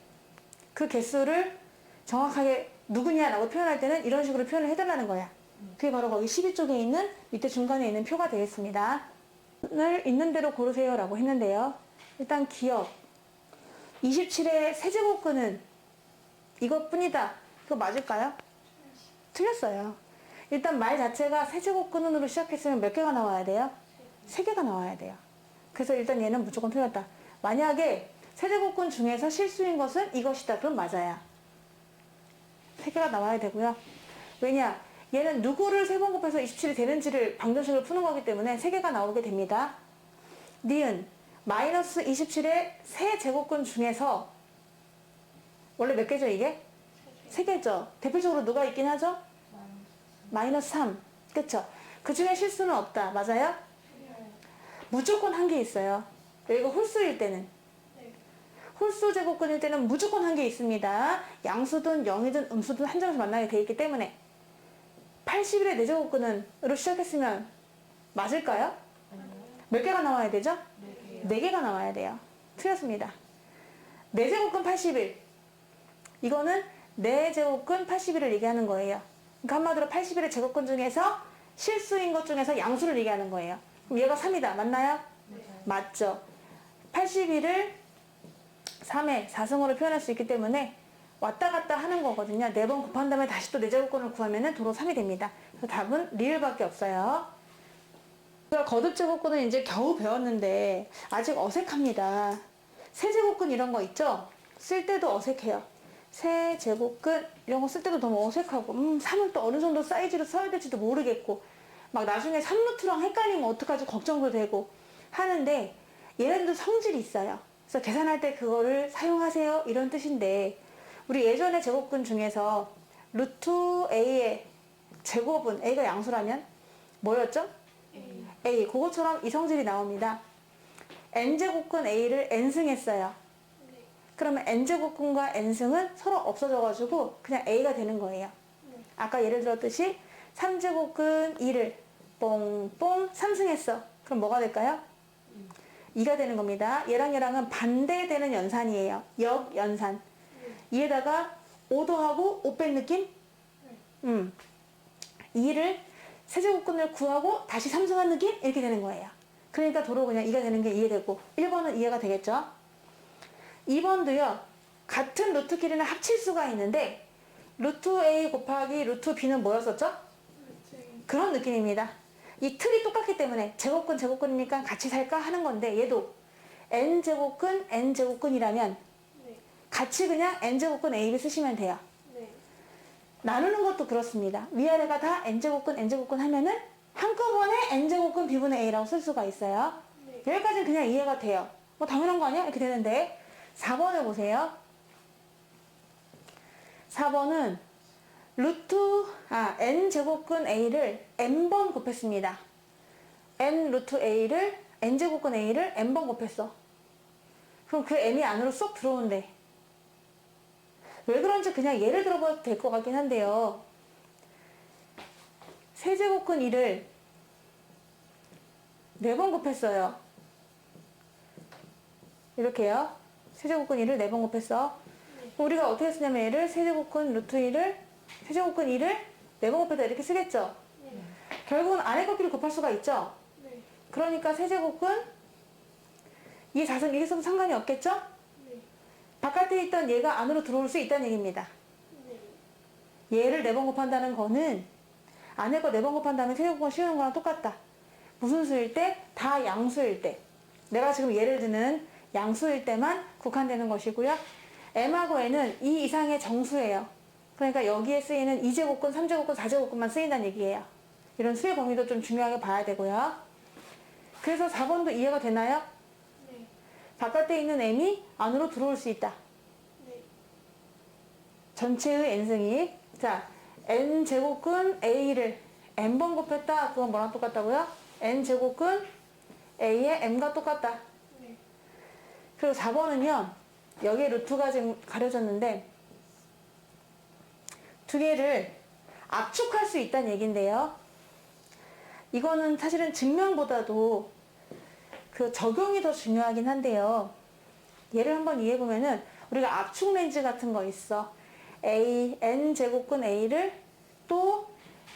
그 개수를 정확하게 누구냐라고 표현할 때는 이런 식으로 표현을 해달라는 거야. 그게 바로 거기 12쪽에 있는 밑에 중간에 있는 표가 되겠습니다. 을 있는 대로 고르세요 라고 했는데요. 일단 기억 27의 세제곱근은 이것뿐이다. 그거 맞을까요? 틀렸어요. 일단 말 자체가 세제곱근으로 시작했으면 몇 개가 나와야 돼요? 3개가 나와야 돼요. 그래서 일단 얘는 무조건 틀렸다. 만약에 세제곱근 중에서 실수인 것은 이것이다. 그럼 맞아요. 3개가 나와야 되고요. 왜냐? 얘는 누구를 3번 곱해서 27이 되는지를 방정식을 푸는 거기 때문에 3개가 나오게 됩니다. 니은 마이너스 27의 세제곱근 중에서 원래 몇 개죠 이게? 3개죠. 대표적으로 누가 있긴 하죠? 마이너스 3. 그쵸? 그 중에 실수는 없다. 맞아요? 무조건 한 개 있어요. 여기가 홀수일 때는. 홀수 제곱근일 때는 무조건 한 개 있습니다. 양수든 0이든 음수든 한 점에서 만나게 돼 있기 때문에 81의 4제곱근으로 시작했으면 맞을까요? 몇 개가 나와야 되죠? 4개가 나와야 돼요. 틀렸습니다. 4제곱근 81. 이거는 4제곱근 81을 얘기하는 거예요. 그러니까 한마디로 81의 제곱근 중에서 실수인 것 중에서 양수를 얘기하는 거예요. 그럼 얘가 3이다. 맞나요? 맞죠. 81을 3의 4승으로 표현할 수 있기 때문에 왔다 갔다 하는 거거든요. 4번 곱한 다음에 다시 또 4제곱근을 구하면 도로 3이 됩니다. 그래서 답은 리을밖에 없어요. 거듭 제곱근은 이제 겨우 배웠는데 아직 어색합니다. 세제곱근 이런 거 있죠? 쓸 때도 어색해요. 세제곱근 이런 거 쓸 때도 너무 어색하고 3을 또 어느 정도 사이즈로 써야 될지도 모르겠고 막 나중에 3루트랑 헷갈리면 어떡하지 걱정도 되고 하는데 얘네들도 성질이 있어요. 그래서 계산할 때 그거를 사용하세요 이런 뜻인데 우리 예전에 제곱근 중에서 루트 a의 제곱은 a가 양수라면 뭐였죠? A. 그것처럼 이 성질이 나옵니다. n제곱근 a를 n승했어요. 그러면 n제곱근과 n승은 서로 없어져가지고 그냥 a가 되는 거예요. 아까 예를 들었듯이 3제곱근 2를 뽕뽕 3승했어. 그럼 뭐가 될까요? 2가 되는 겁니다. 얘랑 얘랑은 반대되는 연산이에요. 역연산. 이에다가 5도 하고 5 뺀 느낌? 2를 세제곱근을 구하고 다시 3승한 느낌? 이렇게 되는 거예요. 그러니까 도로 그냥 2가 되는 게 이해되고 1번은 이해가 되겠죠? 2번도요. 같은 루트끼리는 합칠 수가 있는데 루트 A 곱하기 루트 B는 뭐였었죠? 그런 느낌입니다. 이 틀이 똑같기 때문에 제곱근 제곱근이니까 같이 살까 하는 건데 얘도 n제곱근 n제곱근이라면 같이 그냥 n제곱근 AB 쓰시면 돼요. 나누는 것도 그렇습니다. 위아래가 다 n제곱근 n제곱근 하면은 한꺼번에 n제곱근 B분의 A라고 쓸 수가 있어요. 여기까지는 그냥 이해가 돼요. 뭐 당연한 거 아니야? 이렇게 되는데 4번을 보세요. 4번은 n제곱근 A를 n번 곱했습니다. n 루트 A를 n제곱근 A를 n번 곱했어. 그럼 그 n이 안으로 쏙 들어온대. 왜 그런지 그냥 예를 들어봐도 될 것 같긴 한데요. 세제곱근 2를 4번 곱했어요. 이렇게요. 세제곱근 2를 4번 곱했어. 우리가 어떻게 쓰냐면 얘를 세제곱근 루트 2를 세제곱근 2를 4번 곱해서 이렇게 쓰겠죠. 결국은 안에 곱기를 곱할 수가 있죠. 그러니까 세제곱근 2 4승 이게 써도 상관이 없겠죠. 바깥에 있던 얘가 안으로 들어올 수 있다는 얘기입니다. 얘를 4번 곱한다는 거는 안에 거 4번 곱한 다음에 세제곱근 씌우는 거랑 똑같다. 무슨 수일 때? 다 양수일 때. 내가 지금 예를 드는 양수일 때만 국한되는 것이고요. m하고 n은 2 이상의 정수예요. 그러니까 여기에 쓰이는 2제곱근, 3제곱근, 4제곱근만 쓰인다는 얘기예요. 이런 수의 범위도 좀 중요하게 봐야 되고요. 그래서 4번도 이해가 되나요? 바깥에 있는 m이 안으로 들어올 수 있다. 전체의 n승이. 자, n제곱근 a를 n번 곱했다. 그건 뭐랑 똑같다고요? n제곱근 a의 m과 똑같다. 그리고 4번은요. 여기에 루트가 지금 가려졌는데 두 개를 압축할 수 있다는 얘기인데요. 이거는 사실은 증명보다도 그 적용이 더 중요하긴 한데요. 얘를 한번 이해해보면은 우리가 압축 렌즈 같은 거 있어. n제곱근 a를 또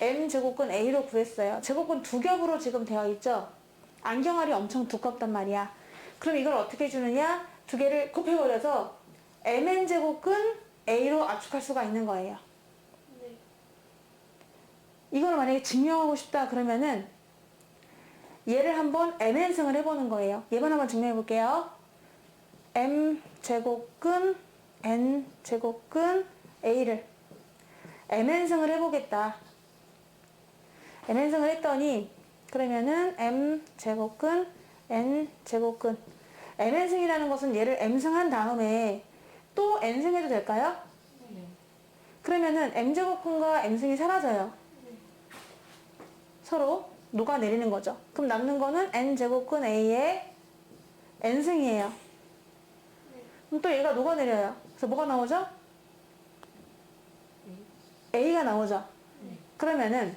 m제곱근 a로 구했어요. 제곱근 두 겹으로 지금 되어 있죠. 안경알이 엄청 두껍단 말이야. 그럼 이걸 어떻게 주느냐? 두 개를 곱해버려서 mn제곱근 a로 압축할 수가 있는 거예요. 이걸 만약에 증명하고 싶다 그러면은 얘를 한번 mn승을 해보는 거예요. 얘만 한번 증명해 볼게요. m제곱근 n제곱근 a를 mn승을 해보겠다. mn승을 했더니 그러면은 m제곱근 n제곱근 mn승이라는 것은 얘를 m승한 다음에 또 n승해도 될까요? 그러면은 m제곱근과 m승이 사라져요. 서로 녹아내리는 거죠. 그럼 남는 거는 n제곱근 a의 n승이에요. 그럼 또 얘가 녹아내려요. 그래서 뭐가 나오죠? a가 나오죠. 그러면은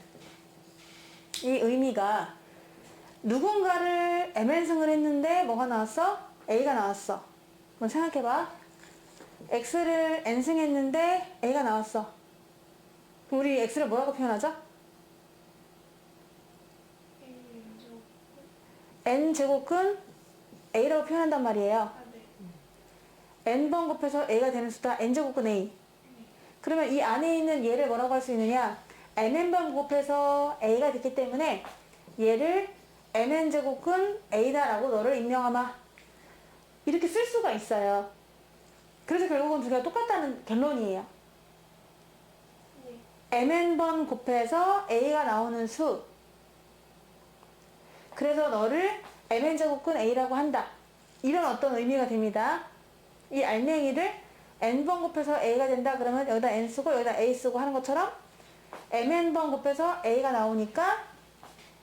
이 의미가 누군가를 mn승을 했는데 뭐가 나왔어? a가 나왔어. 한번 생각해봐. x를 n승 했는데 a가 나왔어. 그럼 우리 x를 뭐라고 표현하죠? n제곱근 a라고 표현한단 말이에요. n번 곱해서 a가 되는 수다 n제곱근 a. 그러면 이 안에 있는 얘를 뭐라고 할 수 있느냐? mn번 곱해서 a가 됐기 때문에 얘를 mn제곱근 a다라고 너를 임명하마. 이렇게 쓸 수가 있어요. 그래서 결국은 두 개가 똑같다는 결론이에요. mn번 곱해서 a가 나오는 수. 그래서 너를 mn제곱근 a라고 한다. 이런 어떤 의미가 됩니다. 이 알맹이를 n번 곱해서 a가 된다 그러면 여기다 n 쓰고 여기다 a 쓰고 하는 것처럼 mn번 곱해서 a가 나오니까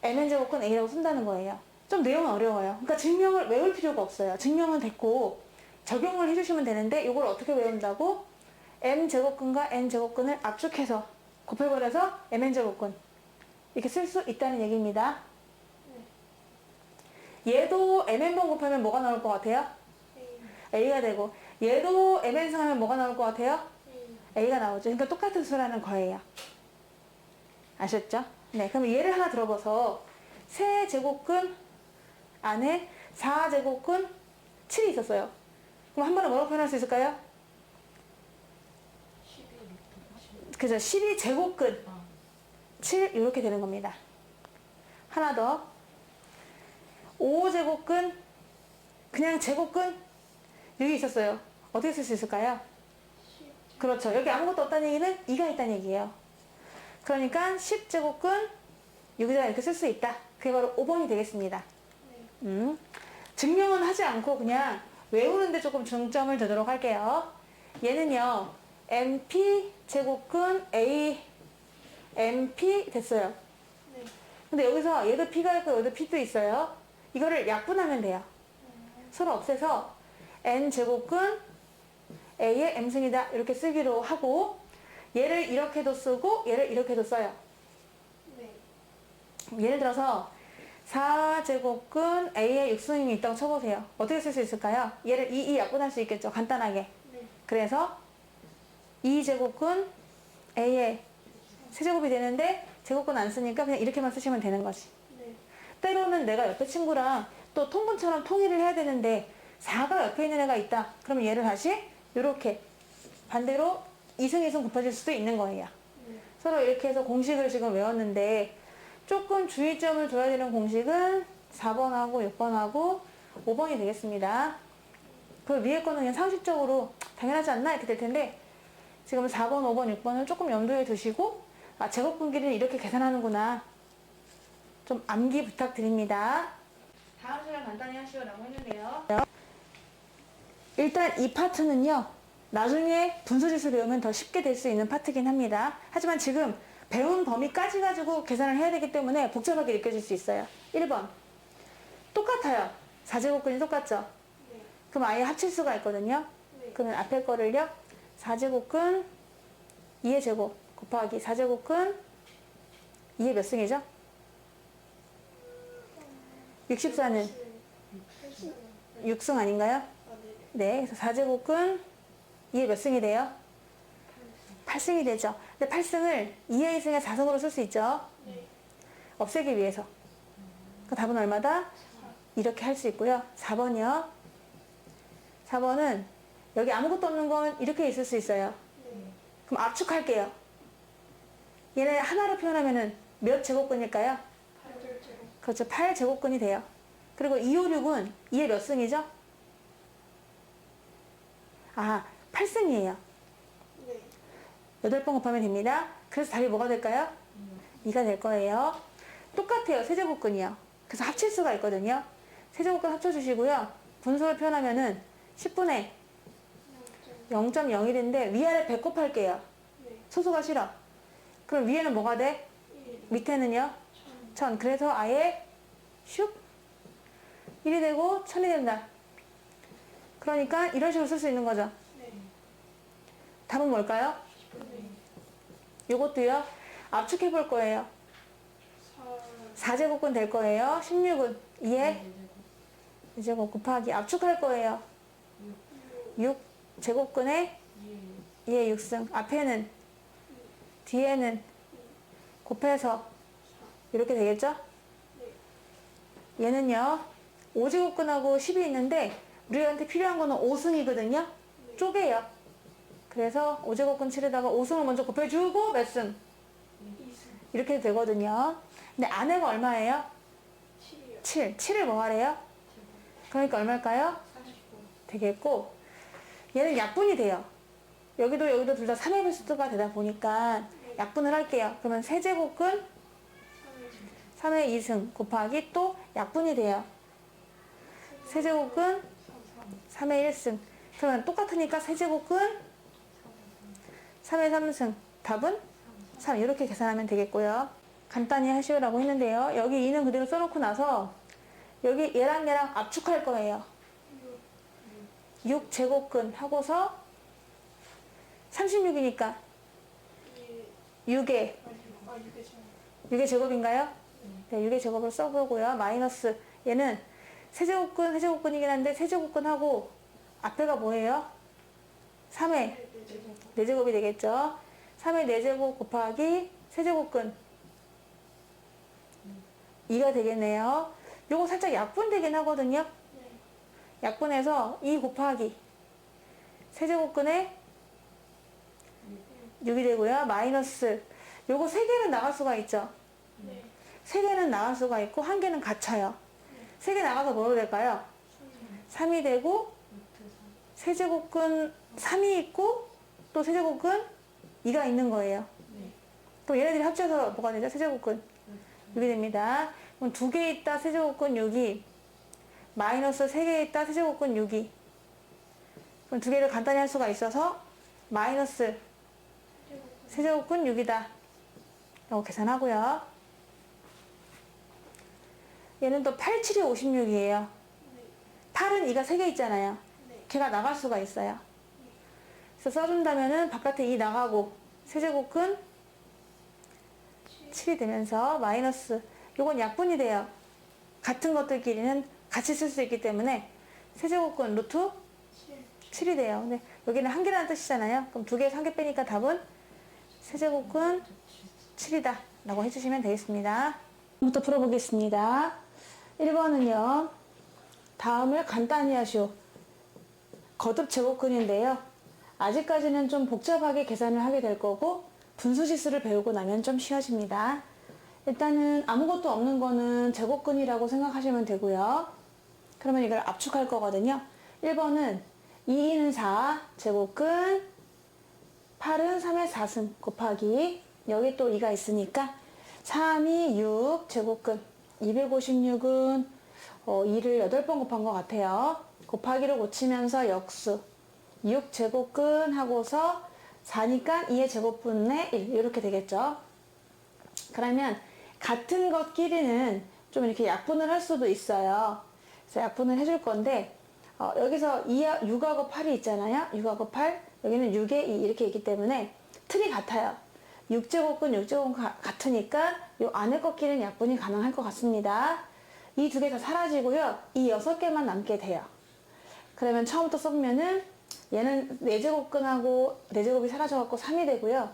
mn제곱근 a라고 쓴다는 거예요. 좀 내용은 어려워요. 그러니까 증명을 외울 필요가 없어요. 증명은 됐고 적용을 해주시면 되는데 이걸 어떻게 외운다고? m제곱근과 n제곱근을 압축해서 곱해버려서 mn제곱근 이렇게 쓸 수 있다는 얘기입니다.
네.
얘도 mn번 곱하면 뭐가 나올 것 같아요?
A.
a가 되고 얘도 mn승 하면 뭐가 나올 것 같아요?
A.
a가 나오죠. 그러니까 똑같은 수라는 거예요. 아셨죠? 네, 그럼 얘를 하나 들어봐서 세제곱근 안에 4제곱근 7이 있었어요. 그럼 한 번에 뭐라고 표현할 수 있을까요?
11
그죠? 12제곱근
아,
7 이렇게 되는 겁니다. 하나 더 5제곱근 그냥 제곱근 여기 있었어요. 어떻게 쓸 수 있을까요?
10.
그렇죠. 여기 아무것도 없다는 얘기는 2가 있다는 얘기예요. 그러니까 10제곱근 여기다 이렇게 쓸 수 있다. 그게 바로 5번이 되겠습니다.
네.
증명은 하지 않고 그냥 외우는데 조금 중점을 두도록 할게요. 얘는요, MP 제곱근 A, MP 됐어요.
네.
근데 여기서 얘도 P가 있고 여기도 P도 있어요. 이거를 약분하면 돼요. 서로 없애서 N 제곱근 A의 M승이다. 이렇게 쓰기로 하고, 얘를 이렇게도 쓰고, 얘를 이렇게도 써요.
네.
예를 들어서 4제곱근 A의 6승이 있다고 쳐보세요. 어떻게 쓸 수 있을까요? 얘를 2 약분할 수 있겠죠. 간단하게.
네.
그래서 2제곱근 A의 세제곱이 되는데 제곱근 안 쓰니까 그냥 이렇게만 쓰시면 되는 거지.
네.
때로는 내가 옆에 친구랑 또 통분처럼 통일을 해야 되는데 4가 옆에 있는 애가 있다. 그러면 얘를 다시 이렇게 반대로 2승 2승 곱해줄 수도 있는 거예요.
네.
서로 이렇게 해서 공식을 지금 외웠는데 조금 주의점을 둬야 되는 공식은 4번하고 6번하고 5번이 되겠습니다. 그 위에 거는 그냥 상식적으로 당연하지 않나 이렇게 될 텐데 지금 4번, 5번, 6번을 조금 염두에 두시고 아, 제곱분기를 이렇게 계산하는구나. 좀 암기 부탁드립니다. 다음 시간 간단히 하시오라고 했는데요. 일단 이 파트는요. 나중에 분수지수 배우면 더 쉽게 될 수 있는 파트긴 합니다. 하지만 지금 배운 범위까지 가지고 계산을 해야 되기 때문에 복잡하게 느껴질 수 있어요. 1번. 똑같아요. 4제곱근이 똑같죠?
네.
그럼 아예 합칠 수가 있거든요.
네.
그러면 앞에 거를요. 4제곱근 2의 제곱 곱하기 4제곱근 2의 몇 승이죠? 64는 6승 아닌가요?
아, 네.
네, 그래서 4제곱근 2의 몇 승이 돼요? 8승이 되죠. 근데 8승을 2의 2승에 4승으로 쓸 수 있죠.
네.
없애기 위해서. 그 답은 얼마다? 이렇게 할 수 있고요. 4번이요. 4번은 여기 아무것도 없는 건 이렇게 있을 수 있어요.
네.
그럼 압축할게요. 얘네 하나로 표현하면은 몇 제곱근일까요?
8제곱.
그렇죠. 8제곱근이 돼요. 그리고 2, 5, 6은 2의 몇 승이죠? 아, 8승이에요.
네.
8번 곱하면 됩니다. 그래서 답이 뭐가 될까요? 2가 될 거예요. 똑같아요. 세제곱근이요. 그래서 합칠 수가 있거든요. 세제곱근 합쳐주시고요. 분수를 표현하면은 10분의 0.01인데 위아래 배꼽 할게요.
네.
소수가 싫어. 그럼 위에는 뭐가 돼?
1.
밑에는요? 1000. 그래서 아예 슉 1이 되고 1000이 된다. 그러니까 이런 식으로 쓸 수 있는 거죠.
네.
답은 뭘까요?
네.
요것도요. 압축해 볼 거예요.
4.
4제곱근 될 거예요. 16은 2에 2제곱 곱하기 압축할 거예요. 6제곱근에 2의 6승. 앞에는 뒤에는 곱해서 이렇게 되겠죠? 얘는요. 5제곱근하고 10이 있는데 우리한테 필요한 거는 5승이거든요. 쪼개요. 그래서 5제곱근 7에다가 5승을 먼저 곱해주고 몇 승?
2승.
이렇게 되거든요. 근데 안에가 얼마예요?
7이요.
7. 7을 뭐 하래요? 그러니까 얼마일까요?
45.
되겠고 얘는 약분이 돼요. 여기도 둘 다 3의 배수가 되다 보니까 약분을 할게요. 그러면 세제곱근 3의 2승 곱하기 또 약분이 돼요. 세제곱근 3의 1승. 그러면 똑같으니까 세제곱근 3의 3승. 답은 3. 이렇게 계산하면 되겠고요. 간단히 하시오라고 했는데요. 여기 2는 그대로 써놓고 나서 여기 얘랑 압축할 거예요. 6제곱근 하고서 36이니까 6에
아, 6에 0.
6의 제곱인가요? 네, 6의 제곱을 써보고요. 마이너스 얘는 세제곱근이긴 한데 세제곱근하고 앞에가 뭐예요? 3의 4제곱이 되겠죠. 3의 4제곱 곱하기 세제곱근 2가 되겠네요. 요거 살짝 약분되긴 하거든요. 약분해서 2 곱하기 세제곱근에 6이 되고요. 마이너스 요거 3개는 나갈 수가 있죠. 3개는 나갈 수가 있고 1개는 갇혀요. 3개 나가서 뭐로 될까요? 3이 되고 세제곱근 3이 있고 또 세제곱근 2가 있는 거예요. 또 얘네들이 합쳐서 뭐가 되죠? 세제곱근 6이 됩니다. 그럼 2개 있다 세제곱근 6이 마이너스 3개 있다 세제곱근 6이 그럼 2개를 간단히 할 수가 있어서 마이너스 세제곱근 6이다 라고 계산하고요. 얘는 또 8, 7이 56이에요. 8은 2가 3개 있잖아요. 걔가 나갈 수가 있어요. 그래서 써준다면은 바깥에 2 나가고 세제곱근 7이 되면서 마이너스 요건 약분이 돼요. 같은 것들끼리는 같이 쓸 수 있기 때문에 세제곱근 루트 7이 돼요. 근데 여기는 한 개라는 뜻이잖아요. 그럼 2개에서 1개 빼니까 답은 세제곱근 7이다 라고 해주시면 되겠습니다. 부터 풀어보겠습니다. 1번은요. 다음을 간단히 하시오. 거듭 제곱근인데요. 아직까지는 좀 복잡하게 계산을 하게 될 거고 분수지수를 배우고 나면 좀 쉬워집니다. 일단은 아무것도 없는 거는 제곱근이라고 생각하시면 되고요. 그러면 이걸 압축할 거거든요. 1번은 2는 4 제곱근 8은 3의 4승 곱하기 여기 또 2가 있으니까 3이 6 제곱근 256은 2를 8번 곱한 것 같아요. 곱하기로 고치면서 역수 6 제곱근 하고서 4니까 2의 제곱분의 1 이렇게 되겠죠. 그러면 같은 것끼리는 좀 이렇게 약분을 할 수도 있어요. 그래서 약분을 해줄 건데 여기서 6하고 8이 있잖아요. 6하고 8 여기는 6에 2 이렇게 있기 때문에 틀이 같아요. 6제곱근 6제곱근 같으니까 이 안에 것끼리는 약분이 가능할 것 같습니다. 이 두 개 다 사라지고요. 이 6개만 남게 돼요. 그러면 처음부터 써보면은 얘는 4제곱근하고 4제곱이 사라져갖고 3이 되고요.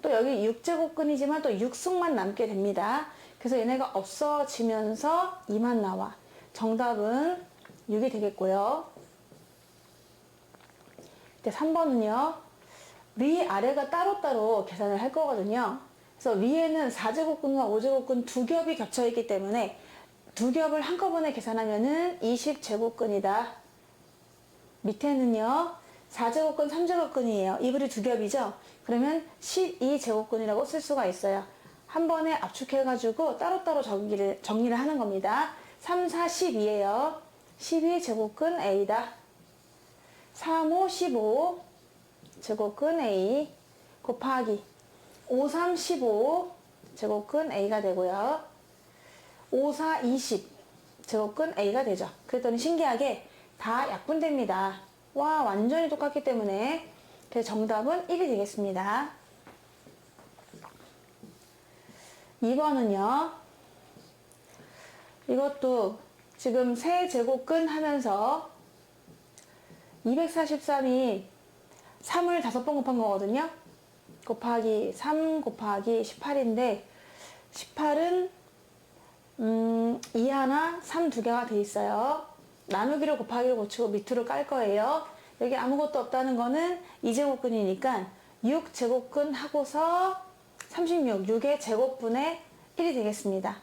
또 여기 6제곱근이지만 또 6승만 남게 됩니다. 그래서 얘네가 없어지면서 2만 나와. 정답은 6이 되겠고요. 이제 3번은요. 위, 아래가 따로따로 계산을 할 거거든요. 그래서 위에는 4제곱근과 5제곱근 두 겹이 겹쳐 있기 때문에 두 겹을 한꺼번에 계산하면은 20제곱근이다. 밑에는요. 4제곱근, 3제곱근이에요. 이불이 두 겹이죠. 그러면 12제곱근이라고 쓸 수가 있어요. 한 번에 압축해가지고 따로따로 정리를 하는 겁니다. 3, 4, 12예요. 12제곱근 A다. 3, 5, 15 제곱근 A 곱하기 5, 3, 15 제곱근 A가 되고요. 5, 4, 20 제곱근 A가 되죠. 그랬더니 신기하게 다 약분됩니다. 와, 완전히 똑같기 때문에 그래서 정답은 1이 되겠습니다. 2번은요. 이것도 지금 세제곱근 하면서 243이 3을 5번 곱한 거거든요. 곱하기 3 곱하기 18인데 18은 2 하나, 3 두 개가 돼 있어요. 나누기로 곱하기로 고치고 밑으로 깔 거예요. 여기 아무것도 없다는 거는 2제곱근이니까 6제곱근 하고서 36, 6의 제곱분의 1이 되겠습니다.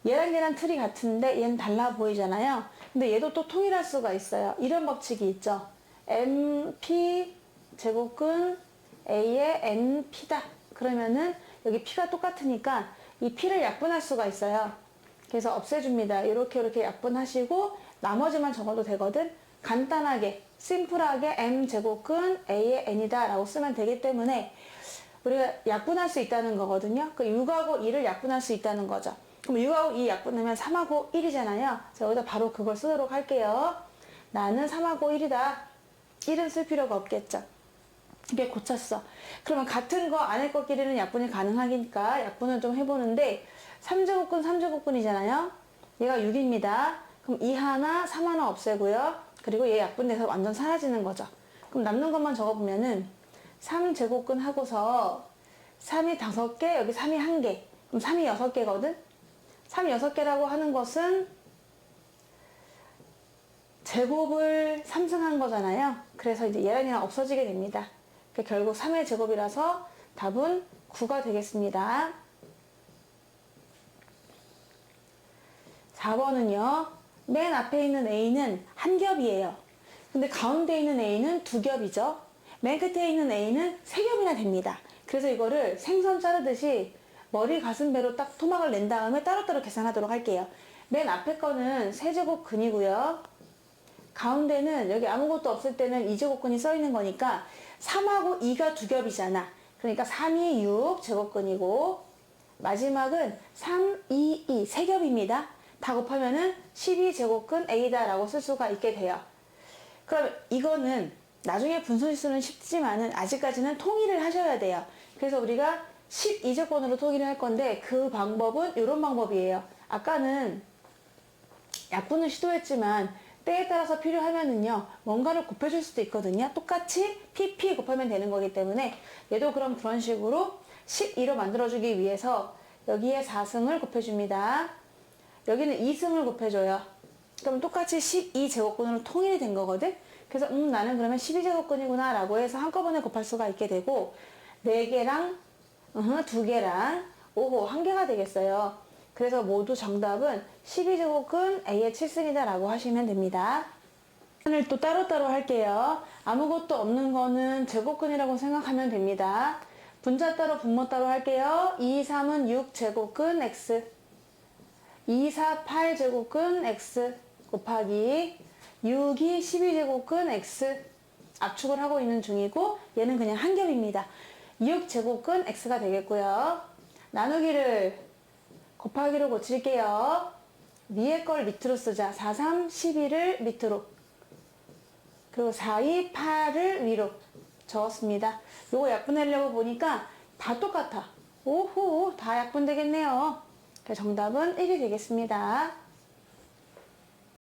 얘랑 틀이 같은데 얘는 달라 보이잖아요. 근데 얘도 또 통일할 수가 있어요. 이런 법칙이 있죠. MP 제곱근 A의 NP다. 그러면은 여기 P가 똑같으니까 이 P를 약분할 수가 있어요. 그래서 없애줍니다. 이렇게 약분하시고 나머지만 적어도 되거든. 간단하게 심플하게 M제곱근 A의 N이다 라고 쓰면 되기 때문에 우리가 약분할 수 있다는 거거든요. 그 6하고 2를 약분할 수 있다는 거죠. 그럼 6하고 2 약분하면 3하고 1이잖아요. 자, 여기다 바로 그걸 쓰도록 할게요. 나는 3하고 1이다. 1은 쓸 필요가 없겠죠. 이게 고쳤어. 그러면 같은 거 안에 것끼리는 약분이 가능하니까 약분을 좀 해보는데 3제곱근 3제곱근이잖아요. 얘가 6입니다. 그럼 2 하나, 3 하나 없애고요. 그리고 얘 약분돼서 완전 사라지는 거죠. 그럼 남는 것만 적어보면은 3제곱근 하고서 3이 5개, 여기 3이 1개. 그럼 3이 6개거든? 3이 6개라고 하는 것은 제곱을 3승한 거잖아요. 그래서 이제 얘랑 얘랑 없어지게 됩니다. 그러니까 결국 3의 제곱이라서 답은 9가 되겠습니다. 4번은요. 맨 앞에 있는 A는 한 겹이에요. 근데 가운데 있는 A는 두 겹이죠. 맨 끝에 있는 A는 세 겹이나 됩니다. 그래서 이거를 생선 자르듯이 머리 가슴 배로 딱 토막을 낸 다음에 따로따로 계산하도록 할게요. 맨 앞에 거는 세제곱근이고요. 가운데는 여기 아무것도 없을 때는 2제곱근이 써 있는 거니까 3하고 2가 두 겹이잖아. 그러니까 3이 6제곱근이고 마지막은 3, 2, 2 세 겹입니다. 다 곱하면은 12제곱근 A다 라고 쓸 수가 있게 돼요. 그럼 이거는 나중에 분수지수는 쉽지만은 아직까지는 통일을 하셔야 돼요. 그래서 우리가 12제곱근으로 통일을 할 건데 그 방법은 이런 방법이에요. 아까는 약분을 시도했지만 때에 따라서 필요하면은요 뭔가를 곱해줄 수도 있거든요. 똑같이 PP 곱하면 되는 거기 때문에 얘도 그럼 그런 식으로 12로 만들어주기 위해서 여기에 4승을 곱해줍니다. 여기는 2승을 곱해줘요. 그럼 똑같이 12제곱근으로 통일이 된 거거든. 그래서 나는 그러면 12제곱근이구나 라고 해서 한꺼번에 곱할 수가 있게 되고 4개랑 2개랑 오호 1개가 되겠어요. 그래서 모두 정답은 12제곱근 A의 7승이다 라고 하시면 됩니다. 오늘 또 따로따로 할게요. 아무것도 없는 거는 제곱근이라고 생각하면 됩니다. 분자 따로 분모 따로 할게요. 2, 3은 6제곱근 X 2, 4, 8제곱근 X 곱하기 6이 12제곱근 X 압축을 하고 있는 중이고 얘는 그냥 한 겹입니다. 6제곱근 X가 되겠고요. 나누기를 곱하기로 고칠게요. 위에 걸 밑으로 쓰자. 4, 3, 12를 밑으로. 그리고 4, 2, 8을 위로 적었습니다. 요거 약분하려고 보니까 다 똑같아. 오호, 다 약분되겠네요. 정답은 1이 되겠습니다.